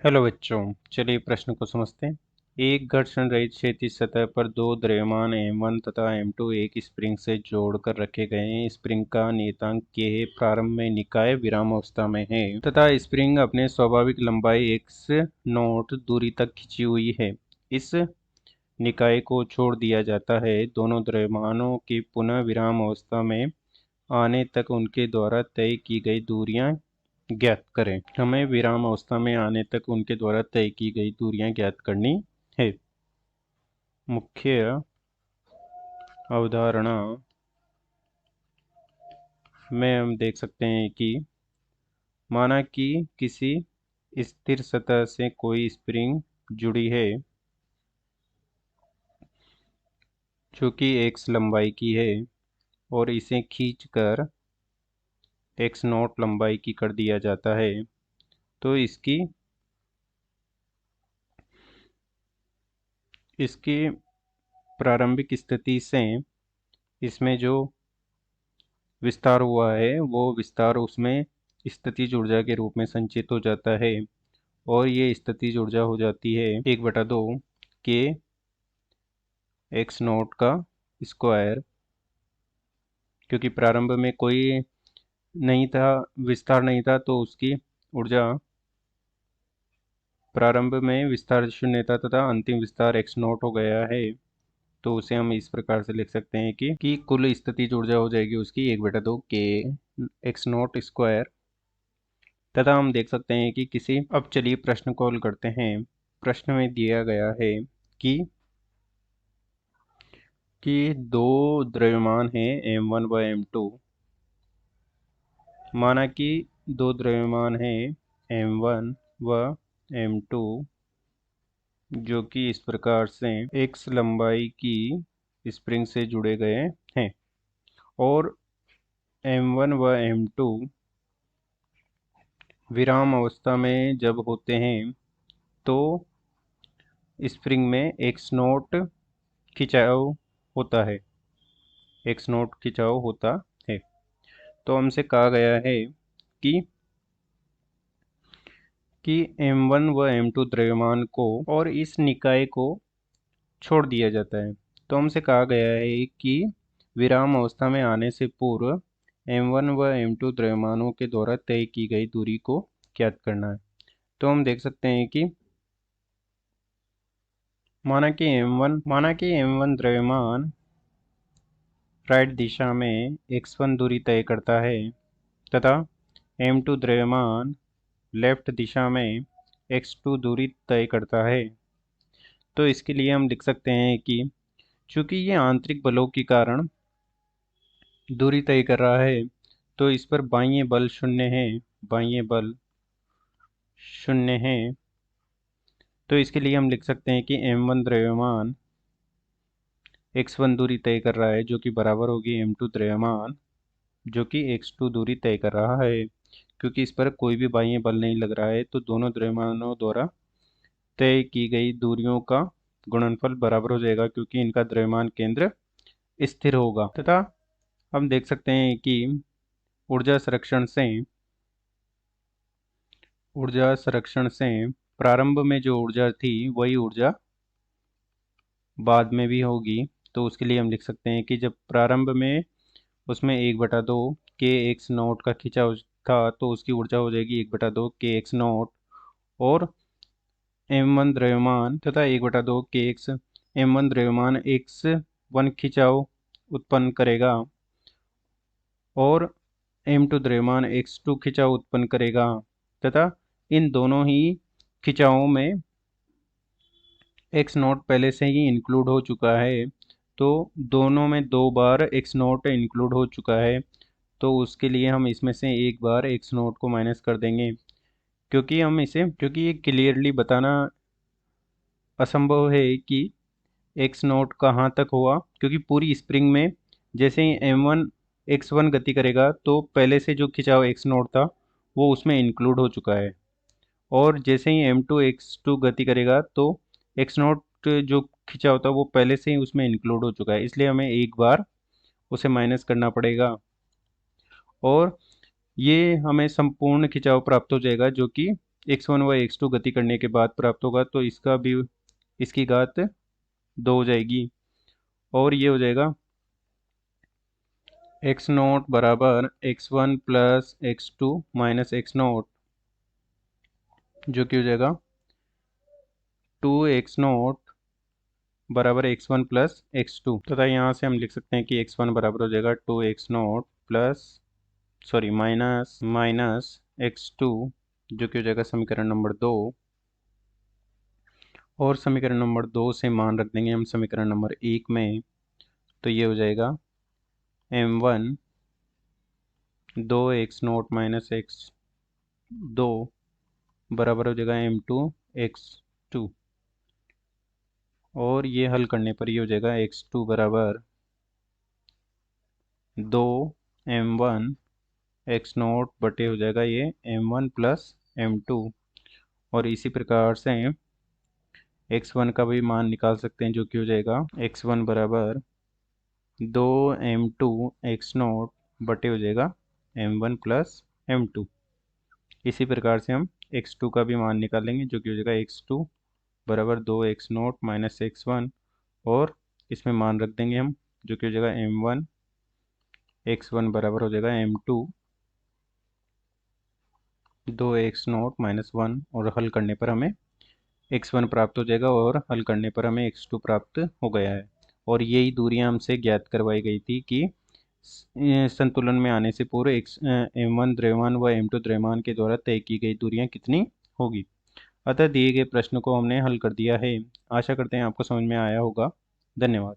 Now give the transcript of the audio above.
Hello बच्चों, चलिए प्रश्न को समझते हैं। एक घर्षण रहित क्षैतिज सतह पर दो द्रव्यमान M1 तथा M2 एक स्प्रिंग से जोड़कर रखे गए हैं। स्प्रिंग का नियतांक K है। प्रारंभ में निकाय विराम अवस्था में है तथा स्प्रिंग अपने स्वाभाविक लंबाई x0 दूरी तक खिंची हुई है। इस निकाय को छोड़ दिया जाता है। दोनों द्रव्यमानों की पुनः विराम अवस्था में आने तक उनके द्वारा तय की गई दूरियां ज्ञात करें। हमें विराम अवस्था में आने तक उनके द्वारा तय की गई दूरियां ज्ञात करनी है। मुख्य अवधारणा में हम देख सकते हैं कि माना कि किसी स्थिर सतह से कोई स्प्रिंग जुड़ी है जो कि x लंबाई की है और इसे खींचकर x0 लंबाई की कर दिया जाता है। तो इसकी प्रारंभिक स्थिति से इसमें जो विस्तार हुआ है वो विस्तार उसमें स्थितिज ऊर्जा के रूप में संचित हो जाता है और ये स्थितिज ऊर्जा हो जाती है 1/2 के x0 का स्क्वायर, क्योंकि प्रारंभ में कोई नहीं था, विस्तार नहीं था, तो उसकी ऊर्जा प्रारंभ में विस्तार 0 था तथा अंतिम विस्तार x0 हो गया है। तो उसे हम इस प्रकार से लिख सकते हैं कि कुल स्थितिज ऊर्जा हो जाएगी उसकी 1/2 के x0 स्क्वायर। तथा हम देख सकते हैं कि अब चलिए प्रश्न को हल करते हैं। प्रश्न में दिया गया है कि दो द्रव्यमान हैं M1 व M2। माना कि दो द्रव्यमान हैं M1 व M2 जो कि इस प्रकार से x लंबाई की स्प्रिंग से जुड़े गए हैं और M1 व M2 विराम अवस्था में जब होते हैं तो स्प्रिंग में x0 खिंचाव होता है, x0 खिंचाव होता है। तो हमसे कहा गया है कि M1 व M2 द्रव्यमान को और इस निकाय को छोड़ दिया जाता है। तो हमसे कहा गया है कि विराम अवस्था में आने से पूर्व M1 व M2 द्रव्यमानों के द्वारा तय की गई दूरी को ज्ञात करना है। तो हम देख सकते हैं कि माना कि M1 द्रव्यमान राइट दिशा में x1 दूरी तय करता है तथा M2 द्रव्यमान लेफ्ट दिशा में x2 दूरी तय करता है। तो इसके लिए हम लिख सकते हैं कि चूंकि ये आंतरिक बलों के कारण दूरी तय कर रहा है तो इस पर बाह्य बल शून्य है। तो इसके लिए हम लिख सकते हैं कि M1 द्रव्यमान x1 दूरी तय कर रहा है जो कि बराबर होगी M2 द्रव्यमान जो कि x2 दूरी तय कर रहा है। क्योंकि इस पर कोई भी बाह्य बल नहीं लग रहा है तो दोनों द्रव्यमानों द्वारा तय की गई दूरियों का गुणनफल बराबर हो जाएगा, क्योंकि इनका द्रव्यमान केंद्र स्थिर होगा। तथा हम देख सकते हैं कि ऊर्जा संरक्षण से प्रारंभ में जो ऊर्जा थी वही ऊर्जा बाद में भी होगी। तो उसके लिए हम लिख सकते हैं कि जब प्रारंभ में उसमें 1/2 के x0 का खिंचाव था तो उसकी ऊर्जा हो जाएगी 1/2 के x0 और M1 द्रव्यमान तथा 1/2 के M1 द्रव्यमान x1 खिंचाव उत्पन्न करेगा और M2 द्रव्यमान x2 खिंचाव उत्पन्न करेगा तथा इन दोनों ही खिंचावों में x0 पहले से ही इंक्लूड हो चुका है। तो दोनों में 2 बार x0 इंक्लूड हो चुका है। तो उसके लिए हम इसमें से एक बार x0 को माइनस कर देंगे, क्योंकि ये क्लियरली बताना असंभव है कि x0 कहाँ तक हुआ, क्योंकि पूरी स्प्रिंग में जैसे ही M1 x1 गति करेगा तो पहले से जो खिंचाव x0 था वो उसमें इंक्लूड हो चुका है और जैसे ही M2 x2 गति करेगा तो x0 जो खिंचाव था वो पहले से ही उसमें इंक्लूड हो चुका है। इसलिए हमें एक बार उसे माइनस करना पड़ेगा और ये हमें संपूर्ण खिंचाव प्राप्त हो जाएगा जो कि x1 व x2 गति करने के बाद प्राप्त होगा, तो इसका भी इसकी घात 2 हो जाएगी। और ये हो जाएगा x नोट बराबर x1 plus x2 minus x note, जो कि हो जाएगा 2x नोट बराबर x1 प्लस x2 तथा यहाँ से हम लिख सकते हैं कि x1 बराबर हो जाएगा 2x note plus minus x2, जो कि हो जाएगा समीकरण नंबर 2। और समीकरण नंबर 2 से मान रख देंगे हम समीकरण नंबर 1 में, तो ये हो जाएगा m1 2x note minus x2 बराबर हो जाएगा m2 x2। और ये हल करने पर ये हो जाएगा x2 बराबर 2m1 x नोट बटे हो जाएगा ये m1 प्लस m2। और इसी प्रकार से x1 का भी मान निकाल सकते हैं, जो कि हो जाएगा x1 बराबर 2m2 x नोट बटे हो जाएगा m1 प्लस m2। इसी प्रकार से हम x2 का भी मान निकालेंगे, जो कि हो जाएगा x2 बराबर 2x नोट माइनस x1, और इसमें मान रख देंगे हम, जो कि हो जाएगा m1 x1 बराबर हो जाएगा m2 2x नोट माइनस 1, और हल करने पर हमें x1 प्राप्त हो जाएगा और हल करने पर हमें x2 प्राप्त हो गया है। और यही दूरियां हमसे ज्ञात करवाई गई थी कि संतुलन में आने से पूर्व m1 द्रव्यमान व m2 द्रव्यमान के द्वारा तय की गई दूरियां कितनी होगी। अतः दिए गए प्रश्न को हमने हल कर दिया है। आशा करते हैं आपको समझ में आया होगा। धन्यवाद।